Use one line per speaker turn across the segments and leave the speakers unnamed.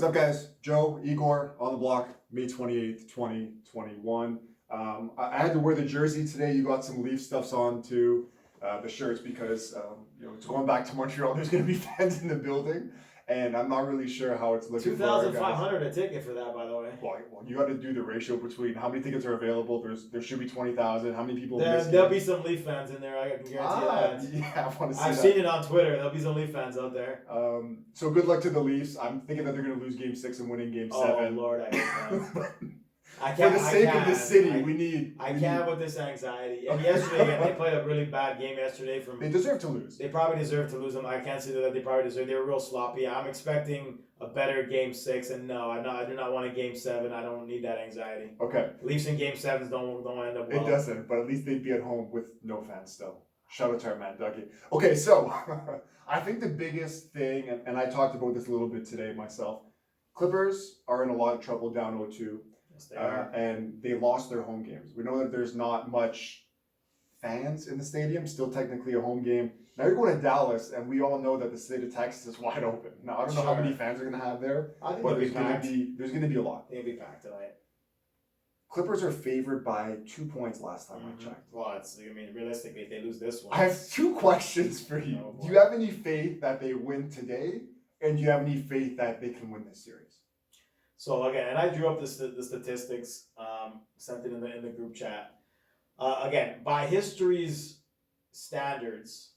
What's up, guys? Joe, Igor, on the block, May 28th, 2021. I had to wear the jersey today. You got some Leaf stuffs on too, the shirts, because it's going back to Montreal. There's going to be fans in the building, and I'm not really sure how it's looking.
2,500 a ticket for that, by the way.
Well, you got to do the ratio between how many tickets are available. There should be 20,000. How many people?
There'll be some Leaf fans in there. I can guarantee that.
Yeah, I want to see
I've
that.
seen it on Twitter. There'll be some Leaf fans out there.
So good luck to the Leafs. I'm thinking that they're going to lose Game 6 and winning Game 7.
Oh Lord, I hate that.
For the sake of the city, we need.
I can't with this anxiety. And yesterday, they played a really bad game yesterday.
They deserve to lose.
They probably deserve to lose them. I can't say that they probably deserve. They were real sloppy. I'm expecting a better Game 6, and no, I do not want a Game 7. I don't need that anxiety.
Okay.
Leafs in Game 7s don't end up well.
It doesn't, but at least they'd be at home with no fans still. Shout out to our man, Dougie. Okay, so I think the biggest thing, and I talked about this a little bit today myself, Clippers are in a lot of trouble down 0-2. And they lost their home games. We know that there's not much fans in the stadium, still technically a home game. Now you're going to Dallas, and we all know that the state of Texas is wide open. Now, I don't know how many fans are going to have there,
I think
but there's going to be a lot.
They'll be packed tonight.
Clippers are favored by 2 points last time I checked.
Well, realistically, if they lose this one.
I have 2 questions for you.
Oh,
do you have any faith that they win today? And do you have any faith that they can win this series?
So again, and I drew up the statistics, sent it in the group chat. Again, by history's standards,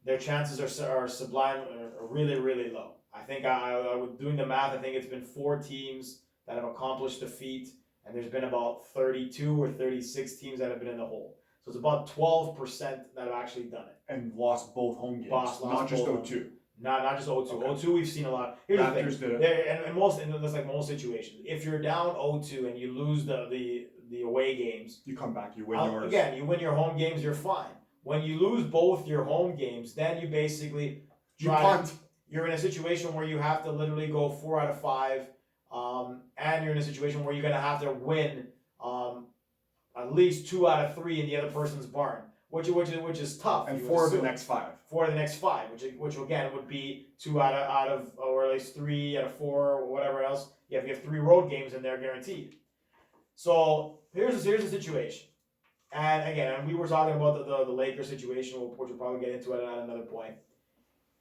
their chances are sublime, are really, really low. I think I was doing the math. I think it's been 4 teams that have accomplished the feat, and there's been about 32 or 36 teams that have been in the hole. So it's about 12% that have actually done it.
And lost both home games, not just 0-2.
Not just 0-2.
Okay.
0-2 we've seen a lot. Here's
Raptors
the thing.
did it.
And that's like most situations. If you're down 0-2 and you lose the away games,
you come back, you win yours.
Again, you win your home games, you're fine. When you lose both your home games, then you basically you're in a situation where you have to literally go 4 out of 5, and you're in a situation where you're gonna have to win at least 2 out of 3 in the other person's barn. Which is tough.
And 4 of the next 5.
4 of the next 5, which again would be 2 out of or at least 3 out of 4 or whatever else. You have 3 road games in there guaranteed. So here's the situation. And again, we were talking about the Lakers situation, which we'll probably get into it at another point.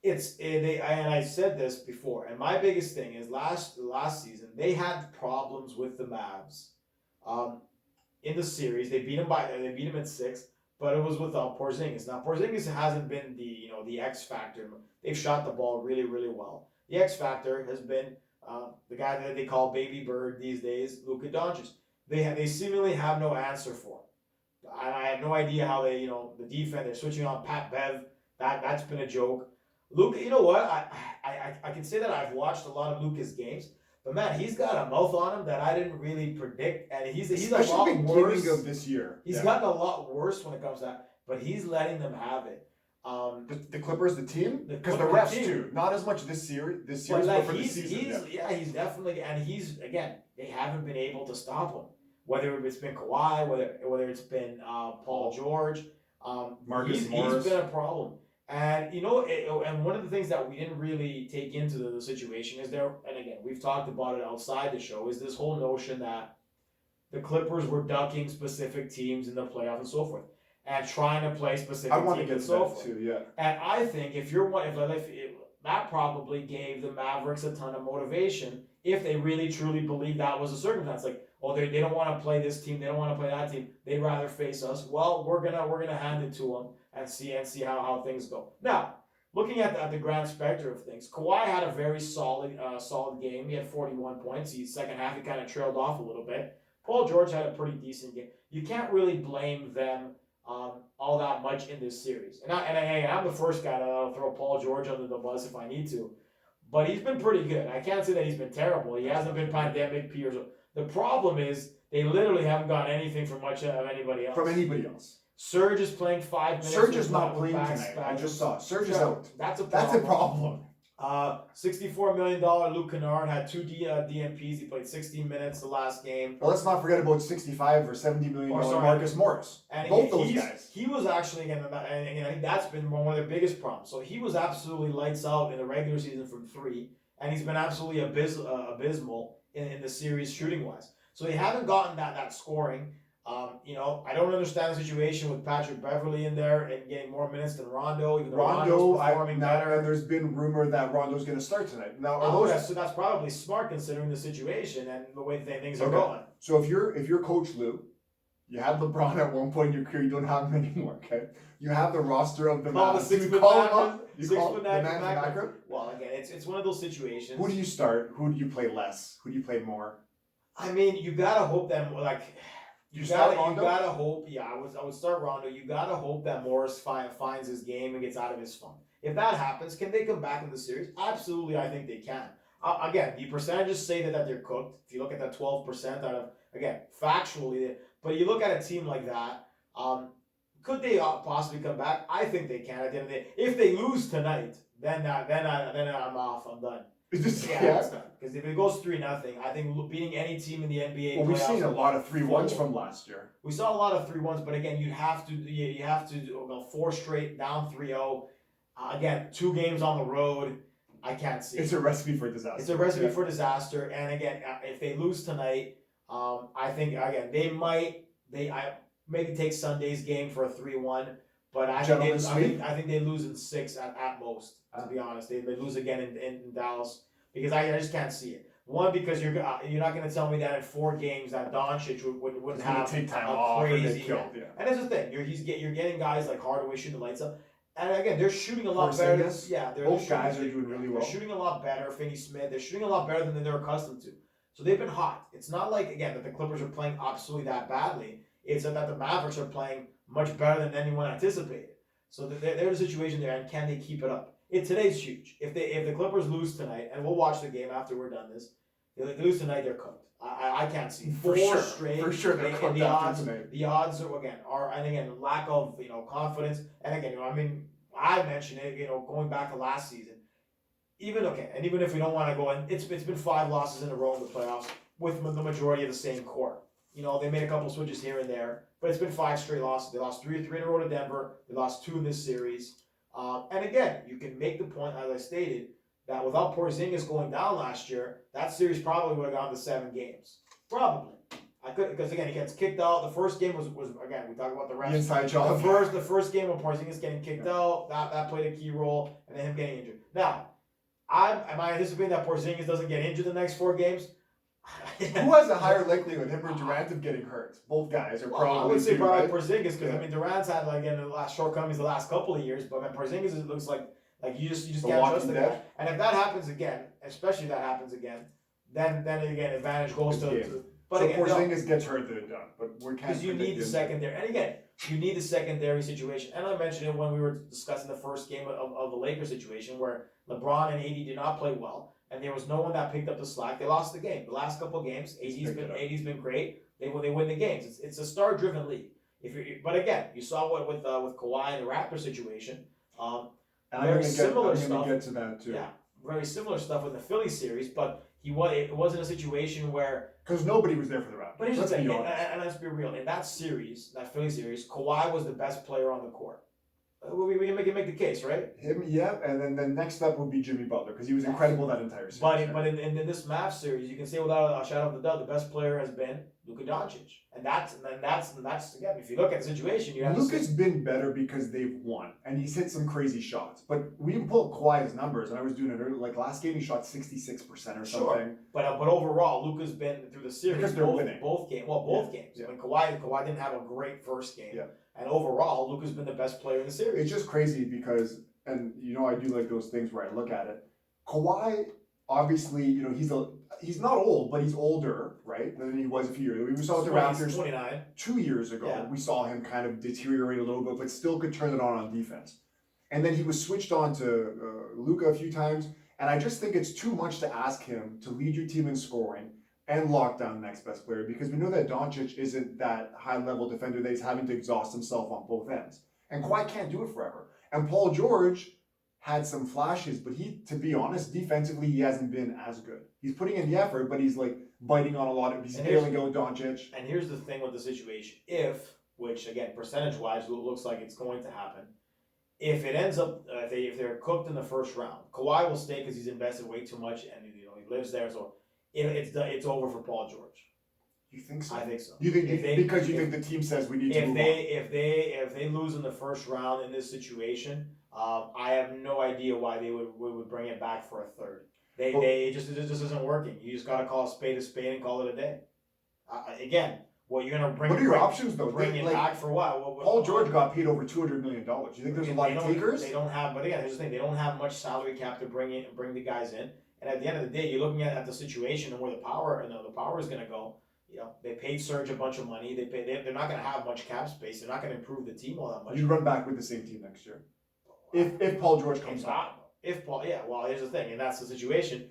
And I said this before, and my biggest thing is last season they had problems with the Mavs. In the series, they beat them in 6. But it was without Porzingis. Now Porzingis hasn't been the X factor. They've shot the ball really, really well. The X factor has been the guy that they call Baby Bird these days, Luka Doncic. They seemingly have no answer for him. I have no idea how they the defense. They're switching on Pat Bev. That's been a joke. Luka, you know what? I can say that I've watched a lot of Luka's games. But man, he's got a mouth on him that I didn't really predict, and he's a lot worse
of this year.
He's gotten a lot worse when it comes to that, but he's letting them have it.
The Clippers, the team, because the refs too. Not as much this series, but for the season.
He's definitely, and they haven't been able to stop him. Whether it's been Kawhi, whether it's been Paul George,
Marcus Morris.
He's been a problem. And and one of the things that we didn't really take into the situation is and again, we've talked about it outside the show, is this whole notion that the Clippers were ducking specific teams in the playoffs and so forth, and trying to play specific teams and so forth.
Too, yeah.
And I think if that probably gave the Mavericks a ton of motivation if they really truly believed that was a circumstance. Like, they don't want to play this team, they don't want to play that team, they'd rather face us. Well, we're gonna hand it to them and see how things go. Now, looking at the grand spectrum of things, Kawhi had a very solid game. He had 41 points. Second half, he kind of trailed off a little bit. Paul George had a pretty decent game. You can't really blame them all that much in this series. And I'm the first guy that'll throw Paul George under the bus if I need to. But he's been pretty good. I can't say that he's been terrible. He hasn't been pandemic peers. The problem is they literally haven't got anything from much of anybody else. Serge is playing 5 minutes.
Serge is not playing tonight. I just saw. Serge is out.
That's a problem.
$64
million Luke Kennard had 2 DNPs. He played 16 minutes the last game.
Well, let's not forget about $65 or $70 million Marcus Morris.
And
both those guys.
He was actually, and I think that's been one of their biggest problems. So he was absolutely lights out in the regular season from 3, and he's been absolutely abysmal in the series shooting wise. So they haven't gotten that scoring. I don't understand the situation with Patrick Beverley in there and getting more minutes than Rondo, even though Rondo's performing better.
And there's been rumor that Rondo's going to start tonight. Now,
so that's probably smart considering the situation and the way things are going.
So if you're Coach Lou, you had LeBron at one point in your career, you don't have him anymore. Okay, you have the roster of the Mavs.
You call him the man from Well, again, it's one of those situations.
Who do you start? Who do you play less? Who do you play more?
I mean, you gotta hope that You gotta hope. Yeah, I would start Rondo. You gotta hope that Morris finds his game and gets out of his funk. If that happens, can they come back in the series? Absolutely, I think they can. Again, the percentages say that they're cooked. If you look at that 12% out of, again, factually, but you look at a team like that, could they possibly come back? I think they can. At the end of the day, if they lose tonight, then I'm off. I'm done. Because if it goes 3-0, I think beating any team in the NBA.
Well, we've seen a lot of 3-1s from last year.
We saw a lot of 3-1s, but again, you have to go 4 straight down 3-0. Again, 2 games on the road. I can't see.
It's a recipe for disaster.
It's a recipe for disaster. And again, if they lose tonight, I think again they might maybe take Sunday's game for a 3-1. But I think they lose in 6 at most. To be honest, they lose again in Dallas because I just can't see it. One, because you're not going to tell me that in 4 games that Doncic wouldn't have
take time off
crazy.
And
And that's the thing. You're getting guys like Hardaway shooting the lights up. And again, they're shooting a lot better.
Both guys are doing really well.
They're shooting a lot better. Finney-Smith, they're shooting a lot better than they're accustomed to. So they've been hot. It's not like, again, that the Clippers are playing absolutely that badly. It's that the Mavericks are playing much better than anyone anticipated. So they're in a situation there, and can they keep it up? Today's huge. If the Clippers lose tonight, and we'll watch the game after we're done this, if they lose tonight, they're cooked. I can't see 4 straight.
For sure, they're cooked after tonight.
The odds are lack of confidence, and again, I mentioned it, going back to last season. Even if we don't want to go in, it's been 5 losses in a row in the playoffs with the majority of the same core. They made a couple switches here and there, but it's been 5 straight losses. They lost 3 in a row to Denver. They lost 2 in this series. And again, you can make the point, as I stated, that without Porzingis going down last year, that series probably would have gone to 7 games. Probably. Because again, he gets kicked out. The first game was again, we talk about the refs.
The inside job.
The first game when Porzingis getting kicked out, that played a key role, and then him getting injured. Now, am I anticipating that Porzingis doesn't get injured the next 4 games?
Who has a higher likelihood, him or Durant, of getting hurt? Both guys are probably.
I would say probably Porzingis because Durant's had the last shortcomings the last couple of years, but Porzingis it looks like you just can't trust the guy. And if that happens again, especially if that happens again, then again advantage goes to. But
so
again,
Porzingis gets hurt, they're done. But we can't.
Because you need the secondary, and again, you need the secondary situation. And I mentioned it when we were discussing the first game of the Lakers situation, where LeBron and AD did not play well. And there was no one that picked up the slack. They lost the game. The last couple of games, AD's been great. They win the games. It's a star-driven league. But again, you saw what with Kawhi and the Raptors situation.
And I'm going to get to that too.
Yeah, very similar stuff with the Philly series. But it wasn't a situation where
because nobody was there for the Raptors.
But here's the thing, and let's be real. In that Philly series, Kawhi was the best player on the court. We can make the case, right?
Him, yeah, and then the next up would be Jimmy Butler because he was incredible that entire series.
But in this Mavs series, you can say without a shadow of a doubt, the best player has been Luka Doncic, and that's again. If you look at the situation, you have
Luka's been better because they've won, and he's hit some crazy shots. But we can pull up Kawhi's numbers, and I was doing it earlier. Like last game, he shot 66% or something.
Sure. But overall, Luka's been through the series
because they're winning
both games. Well, both games.
Yeah.
I mean, Kawhi didn't have a great first game.
Yeah.
And overall, Luka's been the best player in the series.
It's just crazy because, and I do like those things where I look at it. Kawhi, obviously, he's not old, but he's older, right, than he was a few years ago. We saw the Raptors
29.
2 years ago. Yeah. We saw him kind of deteriorate a little bit, but still could turn it on defense. And then he was switched on to Luka a few times, and I just think it's too much to ask him to lead your team in scoring and lock down the next best player because we know that Doncic isn't that high-level defender that he's having to exhaust himself on both ends. And Kawhi can't do it forever. And Paul George had some flashes, but to be honest, defensively, he hasn't been as good. He's putting in the effort, but he's biting on a lot of, he's failing out Doncic.
And here's the thing with the situation. Which again, percentage-wise, looks like it's going to happen. if it ends up if they're cooked in the first round, Kawhi will stay because he's invested way too much and he lives there. So it's over for Paul George.
You think so?
I think so.
You think because you think the team says we need to move on?
If they lose in the first round in this situation, I have no idea why they would bring it back for a third. It just isn't working. You just gotta call a spade and call it a day. Again, what you're gonna bring?
What are your options though?
Bring it back for what?
Paul George got paid over $200 million. Do you think there's a lot of takers?
They don't have. But again, here's the thing: they don't have much salary cap to bring the guys in. And at the end of the day, you're looking at the situation and where the power is gonna go. They paid Serge a bunch of money. They're not going to have much cap space. They're not going to improve the team all that much.
You'd run back with the same team next year, if Paul George comes back.
Well, here's the thing, and that's the situation.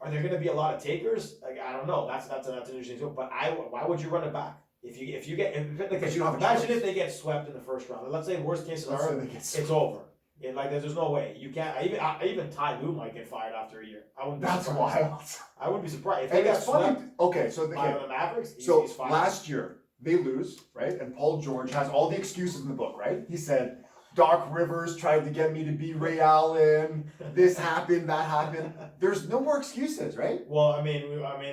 Are there going to be a lot of takers? Like, I don't know. That's an interesting thing. But why would you run it back if you get
because you don't have a
imagine
choice.
if they get swept in the first round. Let's say worst case
Let's
scenario,
say they get
it's over. There's no way you can't. Even Ty Lue might get fired after a year. I wouldn't.
That's wild.
I wouldn't be surprised if
And
they got
it's funny.
swept
Okay, so
by the Mavericks.
So
he's fired.
last year they lose, right? And Paul George has all the excuses in the book, right? He said, Doc Rivers tried to get me to be Ray Allen. This happened, that happened. There's no more excuses, right?
Well, I mean,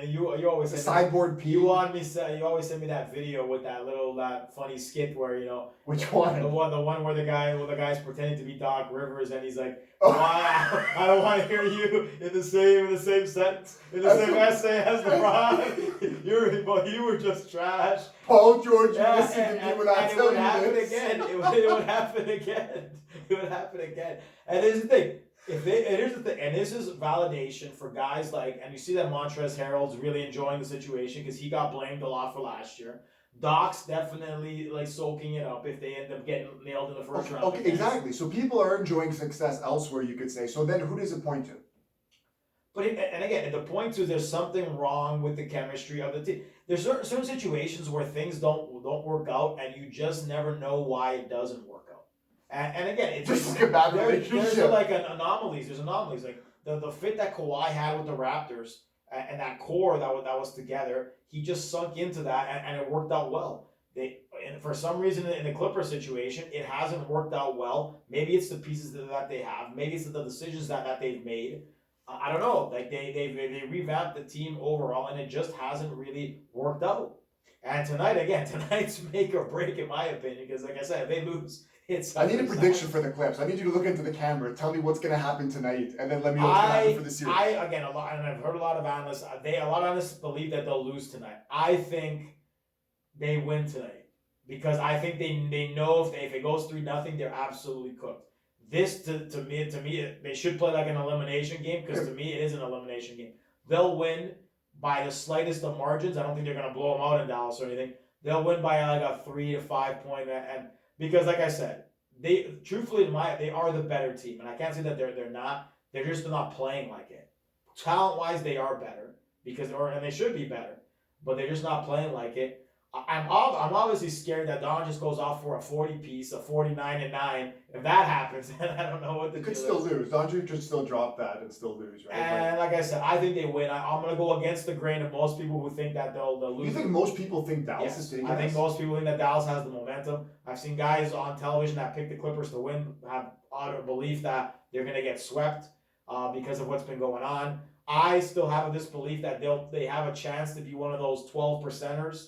you always
The
say
sideboard P.
you always send me that video with that funny skit where
Which one?
the one where the guy's pretending to be Doc Rivers and he's like,
Oh.
I don't want to hear you in the same sentence in the same essay as LeBron. You were just trash.
Paul George, you
Yeah,
listen to me when I
it
tell
would
you
happen
this.
again. It would happen again. It would happen again. And here's the thing. And this is validation for guys and you see that Montrezl Harrell's really enjoying the situation because he got blamed a lot for last year. Doc's definitely soaking it up if they end up getting nailed in the first round.
Okay, exactly. So people are enjoying success elsewhere, you could say. So then who does it point to?
But again, the point to there's something wrong with the chemistry of the team. There's certain situations where things don't work out, and you just never know why it doesn't work out. And again, it's
Just like a bad
there's
relationship.
anomalies. There's anomalies like the fit that Kawhi had with the Raptors and that core that was together. He just sunk into that, and it worked out well. And for some reason in the Clipper situation, it hasn't worked out well. Maybe it's the pieces that they have. Maybe it's the decisions that they've made. I don't know. They revamped the team overall, and it just hasn't really worked out. And tonight's make or break in my opinion, because like I said, if they lose,
I need a prediction for the Clips. I need you to look into the camera. Tell me what's going to happen tonight, and then let me know what's going to happen for the series.
And I've heard a lot of analysts. A lot of analysts believe that they'll lose tonight. I think they win tonight because I think they know if it goes 3-0, they're absolutely cooked. This to me, they should play like an elimination game because to me it is an elimination game. They'll win by the slightest of margins. I don't think they're going to blow them out in Dallas or anything. They'll win by like a 3 to 5 point and. Because, like I said, they are the better team, and I can't say that they're not. They're just not playing like it. Talent-wise, they are better and they should be better, but they're just not playing like it. I'm obviously scared that Don just goes off for a 40 piece, a 49-9. If that happens, then I don't know what the
They could
deal
still
is.
lose. Donju could still drop that and still lose, right?
And like I said, I think they win. I'm gonna go against the grain of most people who think that they'll lose.
You think most people think Dallas is
Yes,
taking
I think
this?
most people think that Dallas has the momentum. I've seen guys on television that pick the Clippers to win have utter belief that they're going to get swept because of what's been going on. I still have this belief that they have a chance to be one of those 12 percenters.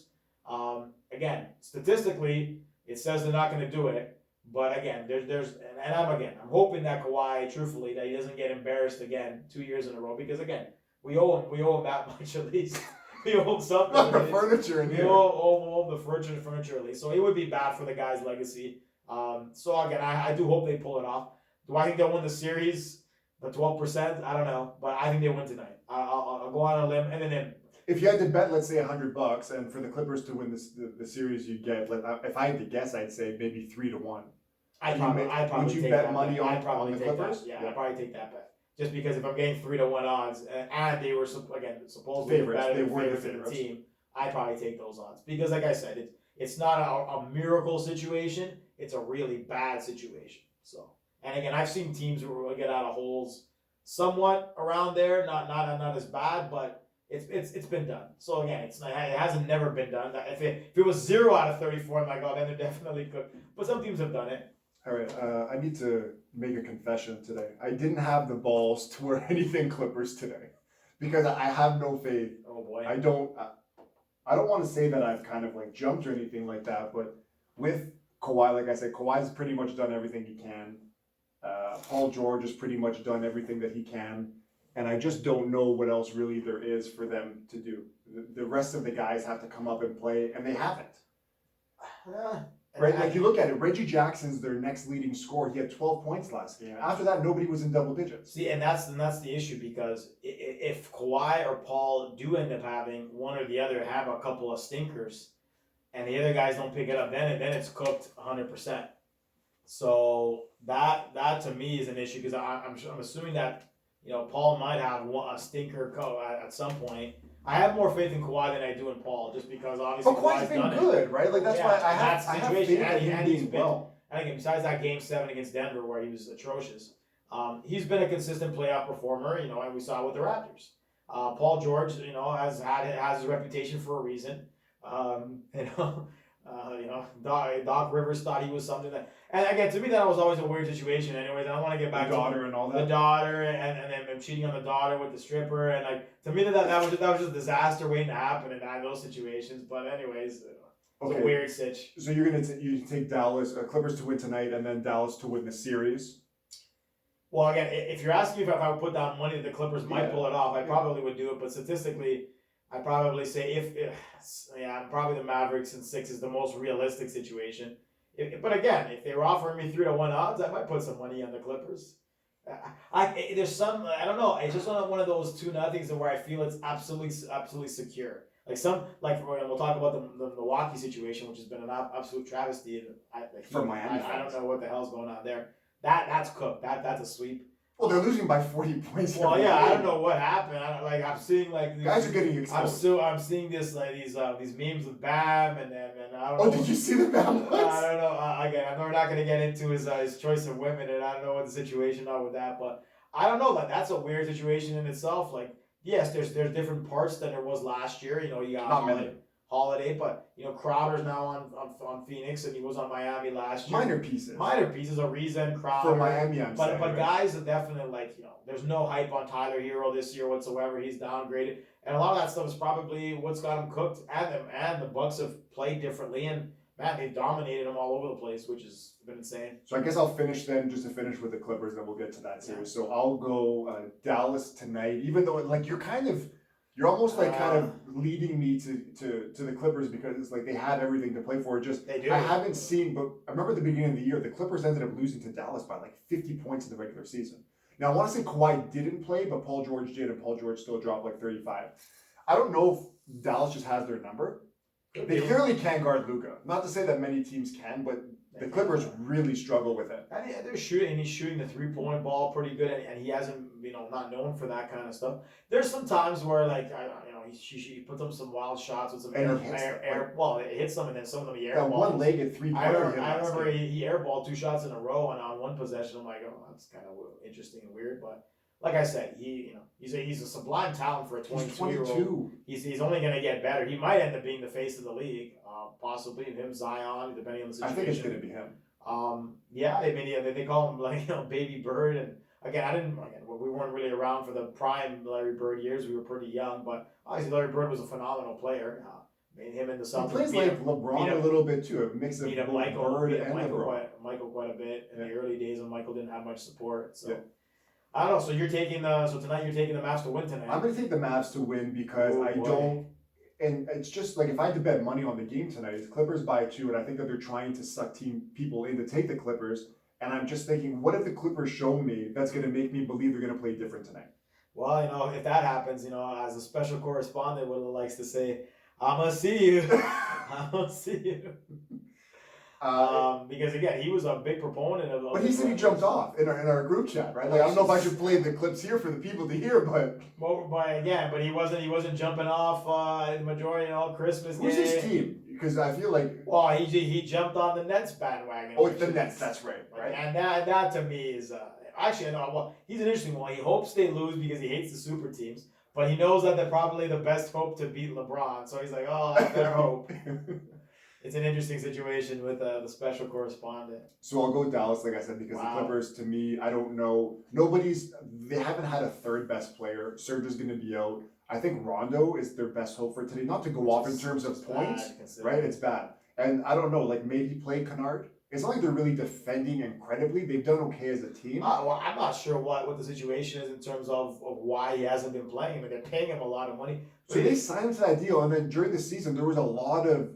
Again, statistically, it says they're not going to do it. But again, I'm hoping that Kawhi, truthfully, that he doesn't get embarrassed again 2 years in a row because again, we owe him that much at least. We owe him something.
Not the furniture in
We
here.
owe the furniture at least. So it would be bad for the guy's legacy. So again, I do hope they pull it off. Do I think they'll win the series? The 12%? I don't know, but I think they win tonight. I'll go on a limb and then.
If you had to bet, let's say $100, and for the Clippers to win the series, you'd get. If I had to guess, I'd say maybe 3-1.
I'd probably
would you
take
bet
that
money
bet.
on
I'd probably
the
take
Clippers?
that. Yeah, I'd probably take that bet. Just because if I'm getting 3-1 odds, and they were supposedly
Favorites,
better
they were the
favorites in the
favorites.
team, I'd probably take those odds because, like I said, it's not a miracle situation. It's a really bad situation. So, and again, I've seen teams who get out of holes somewhat around there, not as bad, but it's been done. So again, it hasn't never been done. If it was 0 out of 34, I'm like, oh, then they're definitely good. But some teams have done it.
All right, I need to make a confession today. I didn't have the balls to wear anything Clippers today because I have no faith.
Oh boy.
I don't want to say that I've kind of like jumped or anything like that, but with Kawhi, like I said, Kawhi's pretty much done everything he can. Paul George has pretty much done everything that he can, and I just don't know what else really there is for them to do. The rest of the guys have to come up and play, and they haven't. Right, like you look at it, Reggie Jackson's their next leading scorer. He had 12 points last game. After that, nobody was in double digits.
See, and that's the issue because if Kawhi or Paul do end up having one or the other have a couple of stinkers, and the other guys don't pick it up, then it's cooked 100%. So that to me is an issue because I'm assuming that Paul might have a stinker at some point. I have more faith in Kawhi than I do in Paul, just because obviously
But Kawhi's been
done
good,
it.
right? Like that's why I have faith in him
and he's
being
been,
well.
I think besides that Game 7 against Denver where he was atrocious, he's been a consistent playoff performer. And we saw it with the Raptors. Paul George, has his reputation for a reason. Doc Rivers thought he was something that, and again, to me that was always a weird situation. Anyways, I don't want to get back
The daughter and all that.
the daughter and then cheating on the daughter with the stripper, and like to me that was just a disaster waiting to happen in those situations. But anyways, it's a weird sitch.
So you're gonna you take Dallas Clippers to win tonight, and then Dallas to win the series.
Well, again, if you're asking if I would put down money that the Clippers might pull it off, I probably would do it. But statistically, I'd probably say probably the Mavericks in 6 is the most realistic situation. But again, if they were offering me 3-1 odds, I might put some money on the Clippers. There's some, I don't know. It's just one of those 2-0s where I feel it's absolutely secure. We'll talk about the Milwaukee situation, which has been an absolute travesty.
For Miami
I don't know what the hell's going on there. That's cooked. That's a sweep.
Well, they're losing by 40 points.
Well, yeah, I don't know what happened. I'm seeing these,
guys are getting exposed.
I'm seeing this these memes with Bam and I don't know.
Oh, did you see the Bam ones?
I don't know. Again, we're not going to get into his choice of women, and I don't know what the situation are with that, but I don't know. That's a weird situation in itself. Like, yes, there's different parts than there was last year. You got
not many.
Holiday, but Crowder's now on Phoenix, and he was on Miami last year.
Minor pieces.
Ariza, Crowder.
For Miami,
but guys are definitely there's no hype on Tyler Hero this year whatsoever. He's downgraded, and a lot of that stuff is probably what's got him cooked. And the Bucks have played differently, and man, they've dominated them all over the place, which has been insane.
So I guess I'll finish then, just to finish with the Clippers, then we'll get to that series. So I'll go Dallas tonight, even though you're almost kind of leading me to the Clippers because it's like they have everything to play for.
They do.
I haven't seen, but I remember at the beginning of the year, the Clippers ended up losing to Dallas by 50 points in the regular season. Now, I want to say Kawhi didn't play, but Paul George did, and Paul George still dropped 35. I don't know if Dallas just has their number. They clearly can guard Luka. Not to say that many teams can, but the Clippers really struggle with it.
And he's shooting the 3-point ball pretty good, and he hasn't, not known for that kind of stuff. There's some times where, he puts up some wild shots with some air. Well, it hits them, and then some of them he airballs.
One leg at 3-pointer.
I remember he airballed 2 shots in a row, and on one possession, I'm like, oh, that's kind of interesting and weird. But like I said, he's a sublime talent for a 22-year-old. He's only going to get better. He might end up being the face of the league, possibly him, Zion, depending on the situation.
I think it's going to be him.
They call him Baby Bird, and again, we weren't really around for the prime Larry Bird years. We were pretty young, but obviously Larry Bird was a phenomenal player. Him and the Celtics.
He plays like LeBron a little bit too, a mix of Bird and LeBron.
Michael quite a bit in the early days when Michael didn't have much support. So I don't know. So tonight you're taking the Mavs to win tonight.
I'm going to take the Mavs to win because and it's just like if I had to bet money on the game tonight, it's Clippers by 2, and I think that they're trying to suck people in to take the Clippers. And I'm just thinking, what if the Clippers show me that's going to make me believe they're going to play different tonight?
Well, if that happens, as a special correspondent, what likes to say, I'm going to see you. I'm going to see you. Because again, he was a big proponent of.
But he said he jumped off in our group chat, right? I don't know if I should play the clips here for the people to hear, but.
But he wasn't jumping off the majority Christmas game.
Who's his team? Because I feel like.
Well, he jumped on the Nets bandwagon.
Oh, the Nets. That's right.
And that to me is actually no. Well, he's an interesting one. He hopes they lose because he hates the super teams, but he knows that they're probably the best hope to beat LeBron. So he's like, oh, I better hope. it's an interesting situation with the special correspondent.
So I'll go Dallas, like I said, because the Clippers, to me, I don't know. They haven't had a third best player. Serge is going to be out. I think Rondo is their best hope for today. Not to go off in terms of points, right? It's bad. And I don't know, like maybe play Kennard. It's not like they're really defending incredibly. They've done okay as a team.
Well, I'm not sure what the situation is in terms of why he hasn't been playing. I mean, they're paying him a lot of money.
So they signed him to that deal, and then during the season, there was a lot of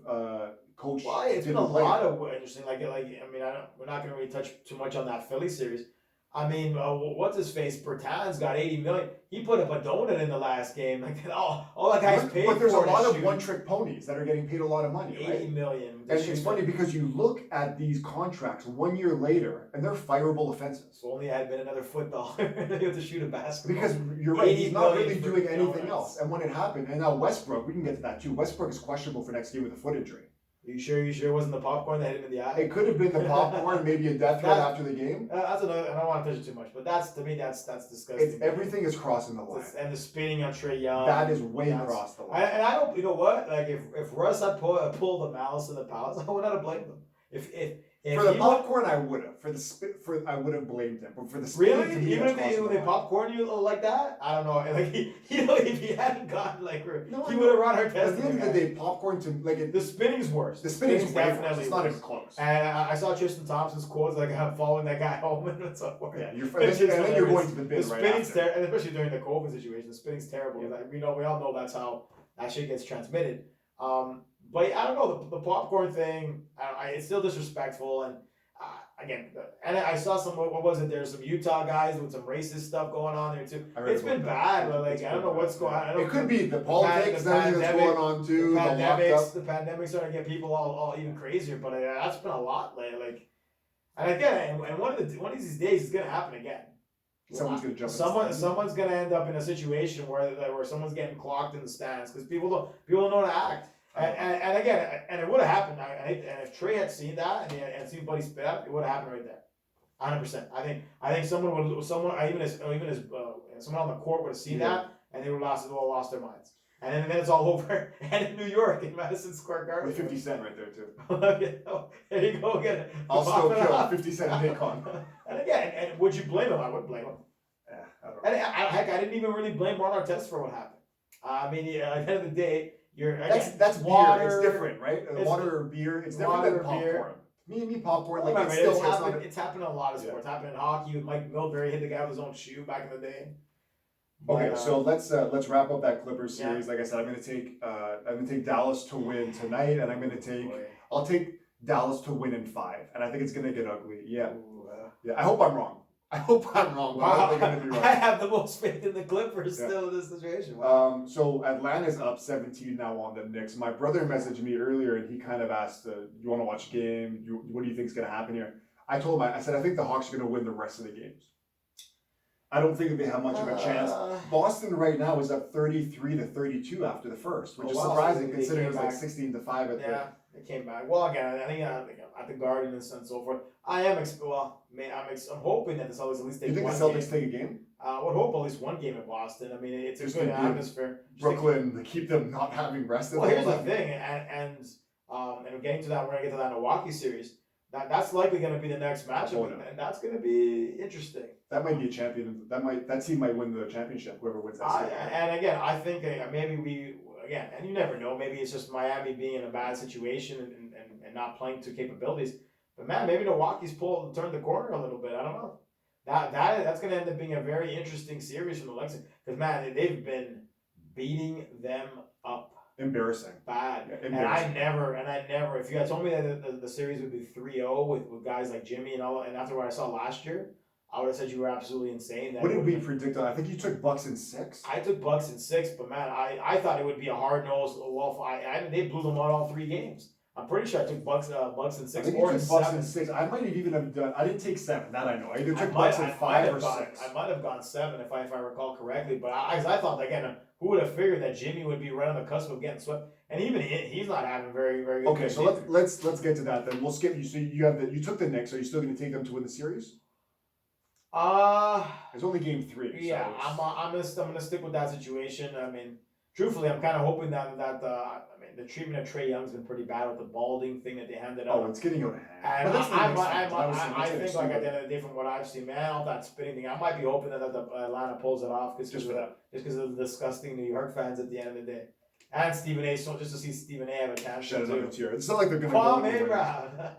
coach.
Well, it's been a lot of interesting. Like I mean, we're not going to really touch too much on that Philly series. I mean, what's his face? Bertan's got $80 million. He put up a donut in the last game. Like, all that guy's paid.
But there's a lot of one-trick ponies that are getting paid a lot of money.
$80 million.
And it's funny because you look at these contracts 1 year later, and they're fireable offenses.
If only I had been another $4, you have to shoot a basketball.
Because you're right, he's not really doing anything else. And when it happened, and now Westbrook, we can get to that too. Westbrook is questionable for next year with a foot injury.
You sure it wasn't the popcorn that hit him in the eye?
It could have been the popcorn, maybe a death threat after the game.
That's another. I don't want to touch it too much, but to me that's disgusting.
Everything is crossing the line.
And the spinning on Trae Young.
That is way across the line.
And I don't. You know what? Like if Russ had pulled the malice and the palace, I would not have blamed him. If
for the popcorn, I would have. I would have blamed him. But for the spinning,
really,
to me,
even if they popcorn you like that, I don't know. Like if he hadn't gotten he would have run our test.
At the end of the day, popcorn to
the spinning's worse.
The spinning's definitely it's not even close.
And I saw Tristan Thompson's quotes like I'm following that guy home and so forth.
Yeah, and then you're going to the bin right after.
And especially during the COVID situation, the spinning's terrible. Yeah. We all know that's how that shit gets transmitted. But I don't know, the popcorn thing, it's still disrespectful. And again, and I saw what was it? There's some Utah guys with some racist stuff going on there too. It's been bad, but like, I don't know what's going on.
It could be the politics that's going on too.
The pandemic's starting to get people all even crazier, but that's been a lot. Like, and again, and one of these days it's going to happen again.
Someone's going to jump.
Someone's going to end up in a situation where someone's getting clocked in the stands because people don't know how to act. And again, and it would have happened. And if Trae had seen that and seen Buddy spit out, it would have happened right there, 100%. I think someone on the court would have seen that, and they would have lost their minds. And then it's all over. And in New York, in Madison Square Garden,
with 50 Cent right there too.
There you go again.
I'll still kill 50 Cent and Akon.
And again, and would you blame him? I wouldn't blame him.
Yeah, I don't know.
And heck, I didn't even really blame Ron Artest for what happened. I mean, at the end of the day.
That's water. Beer. It's different, right? Water or beer. It's different than popcorn. Me, popcorn. Like
it's happened in a lot of sports. It's happened in hockey with Mike Milbury hit the guy with his own shoe back in the day.
Okay, so let's wrap up that Clippers series. Like I said, I'm gonna take Dallas to win tonight, and I'll take Dallas to win in 5, and I think it's gonna get ugly. Yeah, yeah. I hope I'm wrong. I hope I'm wrong, but I think I'm gonna be right.
I have the most faith in the Clippers still in this situation.
Wow. So Atlanta's up 17 now on the Knicks. My brother messaged me earlier, and he kind of asked, "You want to watch a game? What do you think is gonna happen here?" I told him, I said, I think the Hawks are gonna win the rest of the games. I don't think that they have much of a chance. Boston right now is up 33-32 after the first, which is surprising considering it was like 16-5 at the.
Yeah, they came back. Well, again, I think at the Garden and so forth. I'm hoping that the Celtics at least take one game.
You think the Celtics take a game?
I would hope at least one game in Boston. I mean, it's a good atmosphere.
Brooklyn, to keep them not having rested.
Well, here's the thing, and getting to that, we're gonna get to that Milwaukee series. That's likely going to be the next matchup, and that's going to be interesting.
That might be a champion. That team might win the championship. Whoever wins that series.
And again, I think maybe and you never know. Maybe it's just Miami being in a bad situation and not playing to capabilities. But man, maybe Milwaukee's turned the corner a little bit. I don't know. That's going to end up being a very interesting series from the Lexington because man, they've been beating them up.
Embarrassing.
Bad. Yeah, embarrassing. And I never, if you had told me that the series would be 3-0 with guys like Jimmy and all, and after what I saw last year, I would have said you were absolutely insane.
What did we predict on? I think you took Bucks in 6.
I took Bucks in 6, but man, I thought it would be a hard-nosed, they blew them out all 3 games. I'm pretty sure I took Bucks in 6 or in 7. Bucks in
6. I might have even have done. I didn't take 7. That I know. I either took Bucks in 5 or 6.
I might have gone 7 if I recall correctly. But I thought again, who would have figured that Jimmy would be right on the cusp of getting swept? And even he's not having very very good.
Okay, so let's get to that then. We'll skip you. So you took the Knicks. Are you still going to take them to win the series?
It's
only game 3.
Yeah,
so
I'm gonna stick with that situation. I mean, truthfully, I'm kind of hoping that I mean, the treatment of Trey Young's been pretty bad with the balding thing that they handed out.
Oh, it's getting out of hand.
And
But that's the
I
next thing, 'cause obviously
I
it's
think,
gonna
like, at
be
the end of the day, from what I've seen, man, all that spitting thing, I might be hoping that the Atlanta pulls it off
Just
just
for that.
because of the disgusting New York fans at the end of the day. And Stephen A. So just to see Stephen A. have a tantrum
Shed another
too.
tear. It's not like they're gonna
Kwame
go anywhere.
Brown.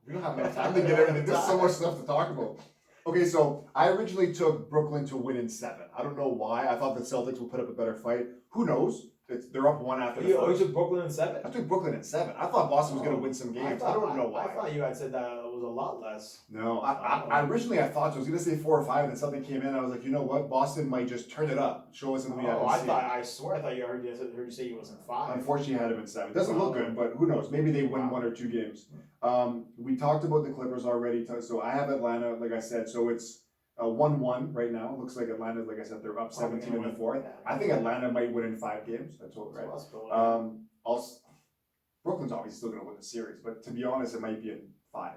We don't have enough time to get everything. There's so much stuff to talk about. Okay, so I originally took Brooklyn to win in 7. I don't know why. I thought the Celtics would put up a better fight. Who knows? They're up 1 after the
You
first.
took Brooklyn in 7?
I took Brooklyn in 7. I thought Boston was going to win some games. I don't know why.
I thought you had said that it was a lot less.
No, I originally I thought I was going to say 4 or 5, and then something came in. I was like, you know what? Boston might just turn it up, show us something we haven't seen.
I swear I thought you heard you say he was in 5.
Unfortunately, I had him in 7. Doesn't look good, but who knows? Maybe they win 1 or 2 games. We talked about the Clippers already, so I have Atlanta, like I said. So it's 1-1 right now. Looks like Atlanta, like I said, they're up 17 in the 4th. I think Atlanta might win in 5 games. That's what, right? Also, Brooklyn's obviously still going to win the series, but to be honest, it might be in 5.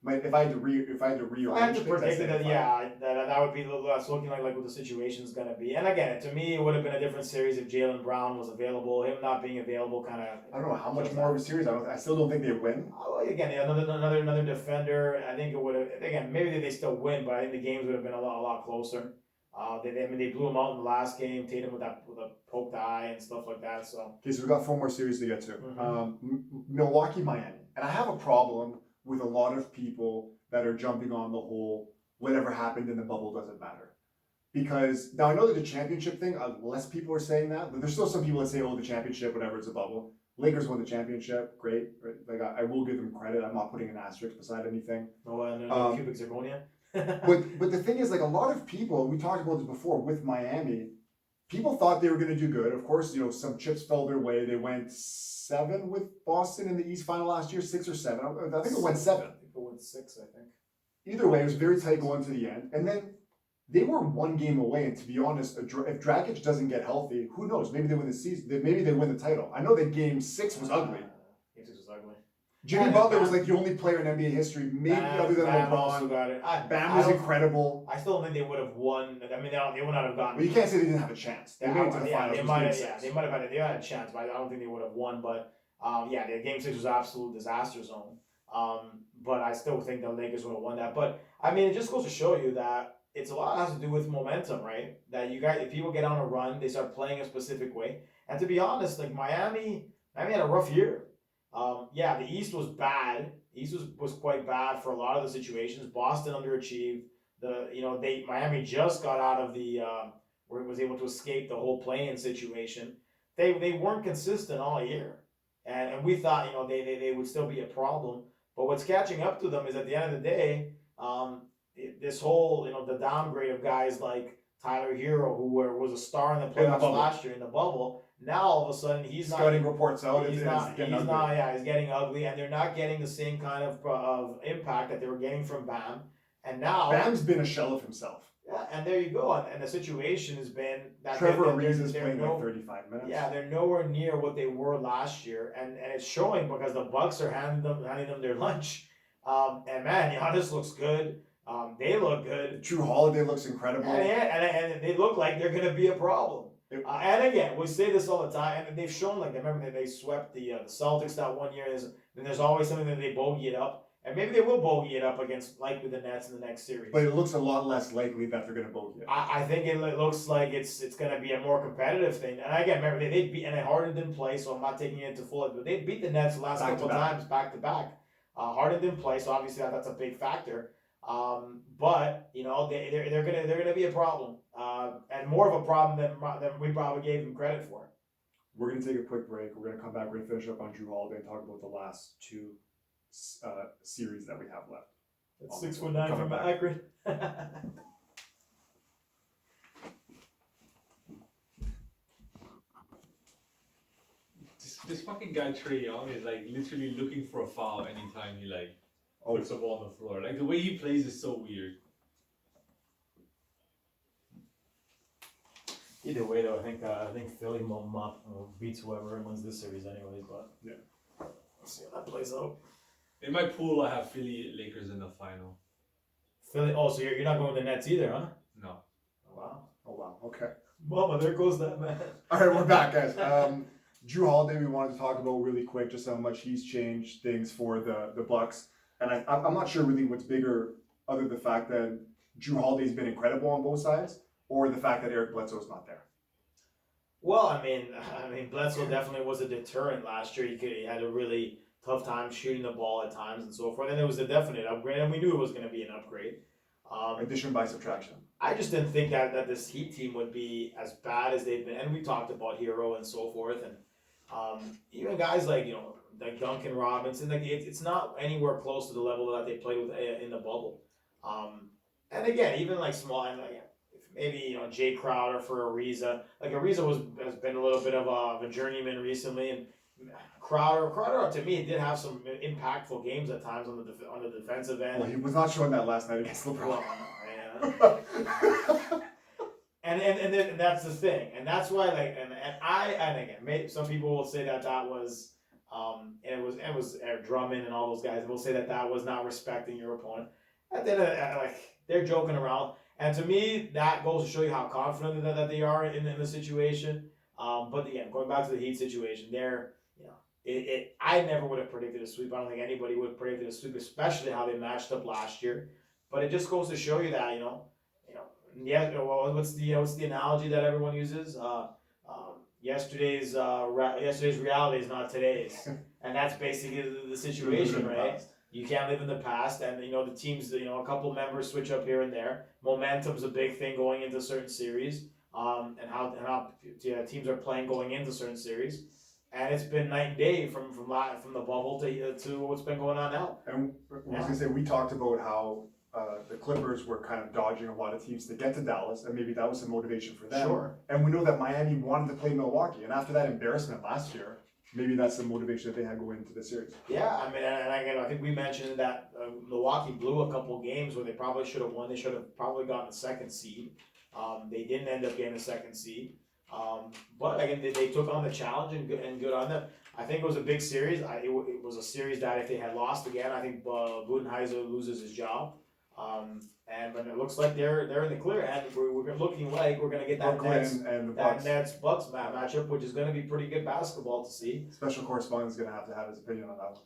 If I had to rearrange,
I had to
things, I'd
predict
say
that,
in 5.
yeah, that would be that's looking like what the situation's gonna be. And again, to me, it would have been a different series if Jaylen Brown was available. Him not being available, kind of.
I don't know how much more of a series. I still don't think they win.
Again, another defender. I think it would have. Again, maybe they still win, but I think the games would have been a lot closer. They blew him out in the last game. Tatum with a poked eye and stuff like that. So.
Okay, so we got 4 more series to get to. Milwaukee, Miami, and I have a problem with a lot of people that are jumping on the whole whatever happened in the bubble doesn't matter. Because now I know that the championship thing, less people are saying that, but there's still some people that say, oh, the championship, whatever, it's a bubble. Lakers won the championship, great. Right? Like I will give them credit. I'm not putting an asterisk beside anything.
No cubic zirconia.
but the thing is, like a lot of people, we talked about this before with Miami, people thought they were going to do good. Of course, some chips fell their way. They went 7 with Boston in the East final last year, 6 or 7. I think it went 7.
People went 6, I think.
Either way, it was very tight going to the end. And then they were 1 game away. And to be honest, if Dragic doesn't get healthy, who knows? Maybe they win the season. Maybe they win the title. I know that game 6 was ugly.
Game 6 was ugly.
Jimmy Butler was like the only player in NBA history, maybe other than LeBron.
Got it.
Bam was incredible.
I still don't think they would have won. I mean, they would not have gotten.
Well, you can't say they didn't have a chance. They made it to the finals.
They might have. They might have had. They had a chance, but I don't think they would have won. But the game 6 was an absolute disaster zone. But I still think the Lakers would have won that. But I mean, it just goes to show you that it's a lot has to do with momentum, right? That if people get on a run, they start playing a specific way. And to be honest, like Miami had a rough year. The East was bad. The East was quite bad for a lot of the situations. Boston underachieved. Miami just got out of the where it was able to escape the whole play-in situation. They weren't consistent all year, and we thought they would still be a problem. But what's catching up to them is at the end of the day, this whole the downgrade of guys like Tyler Hero, who was a star in the playoffs last year in the bubble. Now all of a sudden he's
scouting reports out.
He's getting ugly, and they're not getting the same kind of impact that they were getting from Bam. And now
Bam's been a shell of himself.
Yeah, and there you go. And the situation has been that
Trevor Ariza is playing like 35 minutes.
Yeah, they're nowhere near what they were last year, and it's showing because the Bucks are handing them their lunch. And man, Giannis looks good. They look good.
Drew Holiday looks incredible.
And they look like they're going to be a problem. And again, we say this all the time, and they've shown remember that they swept the Celtics that one year. Then there's always something that they bogey it up, and maybe they will bogey it up against likely the Nets in the next series.
But it looks a lot less likely that they're going to bogey it.
I think it looks like it's going to be a more competitive thing. And again, remember they beat, and Harden didn't play, so I'm not taking it to full. But they beat the Nets the last couple of times back to back. Harden didn't play, so obviously that's a big factor. But they're gonna be a problem, and more of a problem than we probably gave them credit for.
We're gonna take a quick break. We're gonna come back. We're gonna finish up on Drew Holiday and talk about the last 2 series that we have left.
That's 619 from Akron.
This fucking guy Trey Young is like literally looking for a foul anytime he puts the ball on the floor. Like the way he plays is so weird.
Either way, though, I think Philly beats whoever wins this series, anyways. But
yeah,
let's see how that plays out.
In my pool, I have Philly Lakers in the final.
Philly. Oh, so you're not going with the Nets either, huh?
No.
Oh, wow.
Oh wow. Okay.
Mama, there goes that man.
All right, we're back, guys. Drew Holiday, we wanted to talk about really quick, just how much he's changed things for the Bucks. And I'm not sure really what's bigger, other than the fact that Drew Holiday's been incredible on both sides, or the fact that Eric Bledsoe's not there.
Well, I mean, Bledsoe definitely was a deterrent last year. He had a really tough time shooting the ball at times and so forth. And it was a definite upgrade, and we knew it was going to be an upgrade.
Addition by subtraction.
I just didn't think that this Heat team would be as bad as they've been. And we talked about Hero and so forth, and even guys like like Duncan Robinson. Like it's not anywhere close to the level that they played with in the bubble. And again, even like small and like maybe Jay Crowder for Ariza. Like Ariza has been a little bit of a journeyman recently, and Crowder to me did have some impactful games at times on the defensive end.
Well, he was not showing that last night against LeBron.
Well, yeah. and that's the thing, and that's why and again, some people will say that was and it was Eric Drummond and all those guys will say that was not respecting your opponent. And then they're joking around, and to me that goes to show you how confident that they are in the situation. But again, going back to the Heat situation, I never would have predicted a sweep. I don't think anybody would have predicted a sweep, especially how they matched up last year. But it just goes to show you that what's the analogy that everyone uses? Yesterday's reality is not today's, and that's basically the situation, right? You can't live in the past, and the teams, a couple members switch up here and there. Momentum's a big thing going into certain series, and how teams are playing going into certain series. And it's been night and day from the bubble to what's been going on now.
And I was gonna say, we talked about how the Clippers were kind of dodging a lot of teams to get to Dallas, and maybe that was some motivation for them.
Sure.
And we know that Miami wanted to play Milwaukee, and after that embarrassment last year, maybe that's the motivation that they had going into the series.
Yeah, I mean, and again, I think we mentioned that Milwaukee blew a couple games where they probably should have won. They should have probably gotten a second seed. They didn't end up getting a second seed. But again, they took on the challenge and good on them. I think it was a big series. It was a series that if they had lost again, I think Budenholzer loses his job. But it looks like they're in the clear, and we're looking like we're going to get that Nets Bucks matchup, which is going to be pretty good basketball to see.
Special correspondent is going to have his opinion on that one.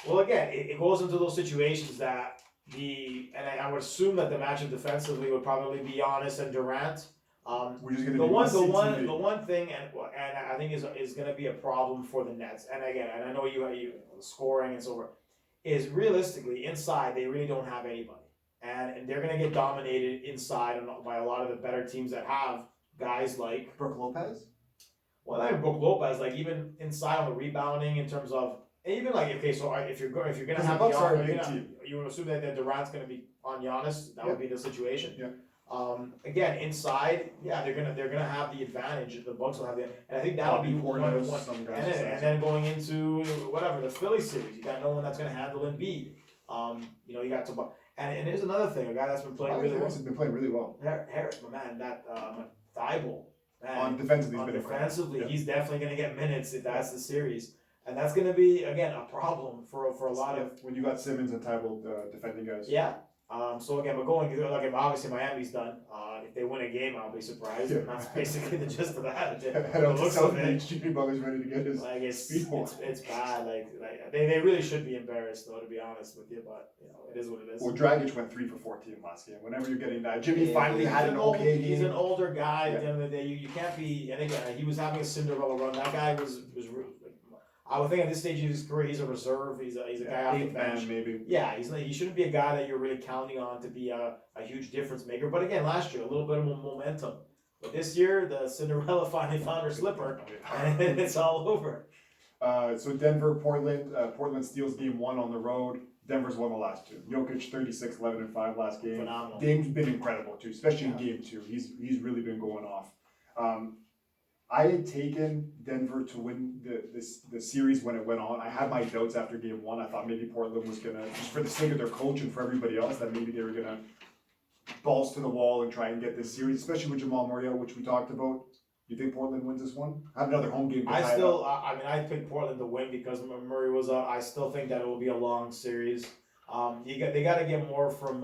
Well, again, it goes into those situations that I would assume that the matchup defensively would probably be Giannis and Durant.
We're just going to
the one thing, and I think is going to be a problem for the Nets. And again, and I know you scoring and so forth, is realistically inside they really don't have anybody, and they're going to get dominated inside by a lot of the better teams that have guys like
Brook Lopez.
Well, not even Brook Lopez, like even inside on the rebounding in terms of even like if you're going to have Giannis, you would assume that Durant's going to be on Giannis. That would be the situation.
Yeah.
Again, inside, they're gonna have the advantage. The Bucks will have the, and I think that'll be one. And then going into whatever the Philly series, you got no one that's gonna handle Embiid. You got to, and here's another thing, a guy that's been playing really well.
Has been playing really well.
Harris, my man, that Thibault, man.
On defensively,
he's definitely gonna get minutes if that's the series. And that's going to be, again, a problem for a lot of...
When you got Simmons and Thibault defending guys.
Yeah. So again, we're going, like, obviously Miami's done. If they win a game, I'll be surprised. Yeah. And that's basically the gist of that.
Head out to South Beach, Jimmy Butler's ready to get his speed ball.
It's bad. They really should be embarrassed, though, to be honest with you. But, it is what it is.
Well, Dragic went 3 for 14 last game. Whenever you're getting that. Jimmy finally had an okay game.
He's an older guy. At the end of the day, you can't be... And again, he was having a Cinderella run. That guy was I would think at this stage of his career, he's a reserve. He's a guy off the bench.
Maybe.
Yeah, he shouldn't be a guy that you're really counting on to be a huge difference maker. But again, last year, a little bit of momentum. But this year, the Cinderella finally found her slipper, and it's all over.
So Denver, Portland. Portland steals game 1 on the road. Denver's won the last 2. Jokic 36, 11, and 5 last game.
Phenomenal.
Dame's been incredible too, especially in game 2. He's really been going off. I had taken Denver to win the series when it went on. I had my doubts after game 1. I thought maybe Portland was going to, just for the sake of their coach and for everybody else, that maybe they were going to balls to the wall and try and get this series, especially with Jamal Murray, which we talked about. You think Portland wins this one? Have another home game.
I picked Portland to win because Murray was up. I still think that it will be a long series. They got to get more from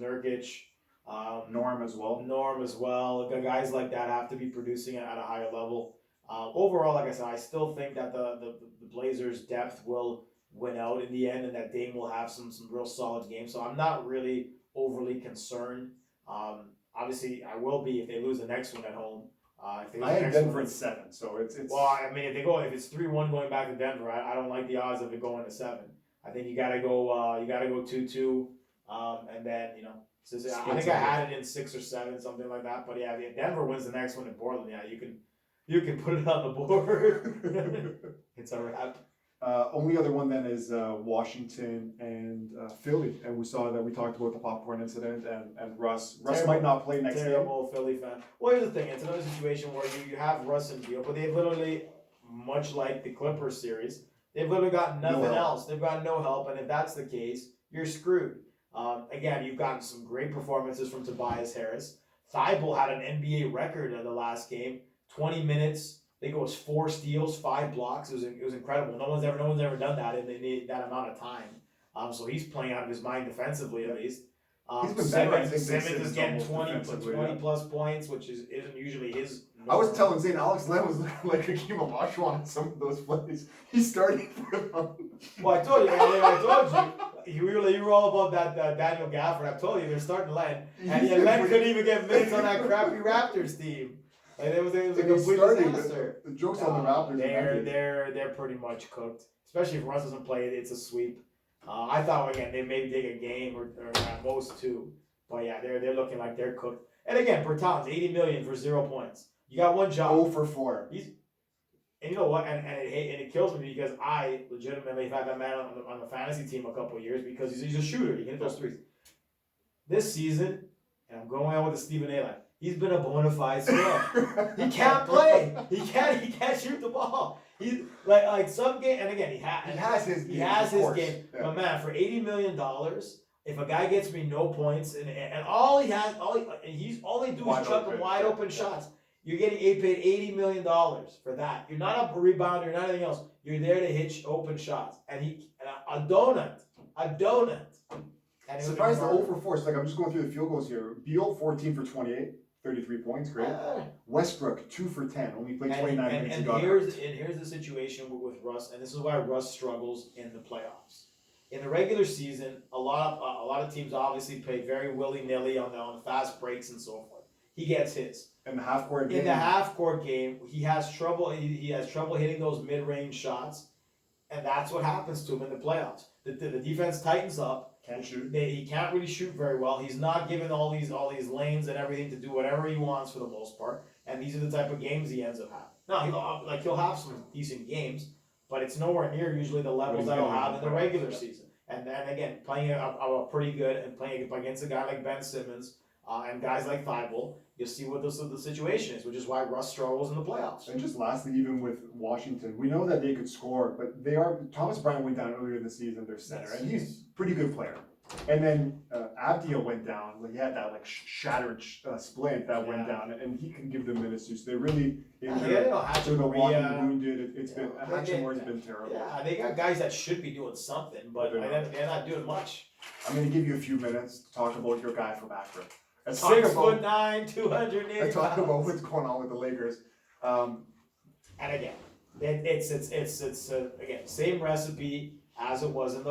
Nurkic.
Norm as well.
Norm as well. Guys like that have to be producing at a higher level. Overall, like I said, I still think that the Blazers' depth will win out in the end, and that Dame will have some real solid games. So I'm not really overly concerned. Obviously, I will be if they lose the next one at home. If they lose
I
the
had
next
Denver
one,
in 7, so it's.
well, I mean, if it's 3-1 going back to Denver, I don't like the odds of it going to 7. I think you gotta go 2-2, and then so I think I had it in 6 or 7, something like that. But yeah, if Denver wins the next one in Portland, yeah, you can put it on the board. It's a wrap.
Only other one then is Washington and Philly, and we saw that we talked about the popcorn incident, and Russ
Terrible.
might not play next game.
Terrible Philly fan. Well, here's the thing. It's another situation where you have Russ and Beal, but they've literally, much like the Clippers series, they've literally got nothing else. They've got no help, and if that's the case, you're screwed. Again, you've gotten some great performances from Tobias Harris. Thibault had an NBA record in the last game, 20 minutes. I think it was 4 steals, 5 blocks. It was incredible. No one's ever done that in that amount of time. So he's playing out of his mind defensively at least.
He's been better, I think,
Simmons is getting
almost
20 plus points, which isn't usually his.
I was telling Zane, Alex Len was like Hakeem Olajuwon on some of those plays. He's starting for them.
Well, I told you. You were all about that Daniel Gafford. I told you they're starting Len, and Len couldn't even get minutes on that crappy Raptors team. Like it was a complete disaster.
The joke's on the Raptors.
They're pretty much cooked. Especially if Russ doesn't play, it's a sweep. I thought again they maybe take a game or at most 2, but yeah, they're looking like they're cooked. And again, Bertans, $80 million for 0 points. You got one job.
0 for 4.
And you know what? And it kills me because I legitimately have had that man on the fantasy team a couple of years because he's a shooter. He can hit those threes. This season, and I'm going out with the Stephen A. line. He's been a bona fide scrub. He can't play. He can't shoot the ball. He's like some game, and again he has his game. Yeah. But man, for $80 million, if a guy gets me no points and all he do is chuck him wide open shots, you're getting paid $80 million for that. You're not a rebounder, you're not anything else. You're there to hit open shots, and a donut. And
surprised the 0 for 4. So I'm just going through the field goals here. Beal 14 for 28. 33 points, great. Westbrook 2 for 10, only played 29 minutes.
And here's the situation with Russ, and this is why Russ struggles in the playoffs. In the regular season, a lot of teams obviously play very willy-nilly on the fast breaks and so forth. He gets his.
In the half-court game.
In the half-court game, he has trouble. He has trouble hitting those mid-range shots, and that's what happens to him in the playoffs. The defense tightens up.
Can't shoot.
He can't really shoot very well. He's not given all these lanes and everything to do whatever he wants for the most part. And these are the type of games he ends up having. Now he'll have some decent games, but it's nowhere near usually the levels that he'll have in the regular season. And then again, playing a pretty good and playing against a guy like Ben Simmons and guys like Thibault, you'll see what the situation is, which is why Russ struggles in the playoffs.
And just lastly, even with Washington, we know that they could score, but Thomas Bryant went down earlier this season, their center, and he's a pretty good player. And then Avdia went down. He had that shattered splint that went down, and he can give them minutes too. So they really the walking wounded. It's been Hachimura's been terrible.
Yeah, they got guys that should be doing something, but they're not doing much.
I'm going to give you a few minutes to talk about your guy from Akron.
6'9", 280.
And talk about what's going on with the Lakers.
And again, it's again same recipe as it was in the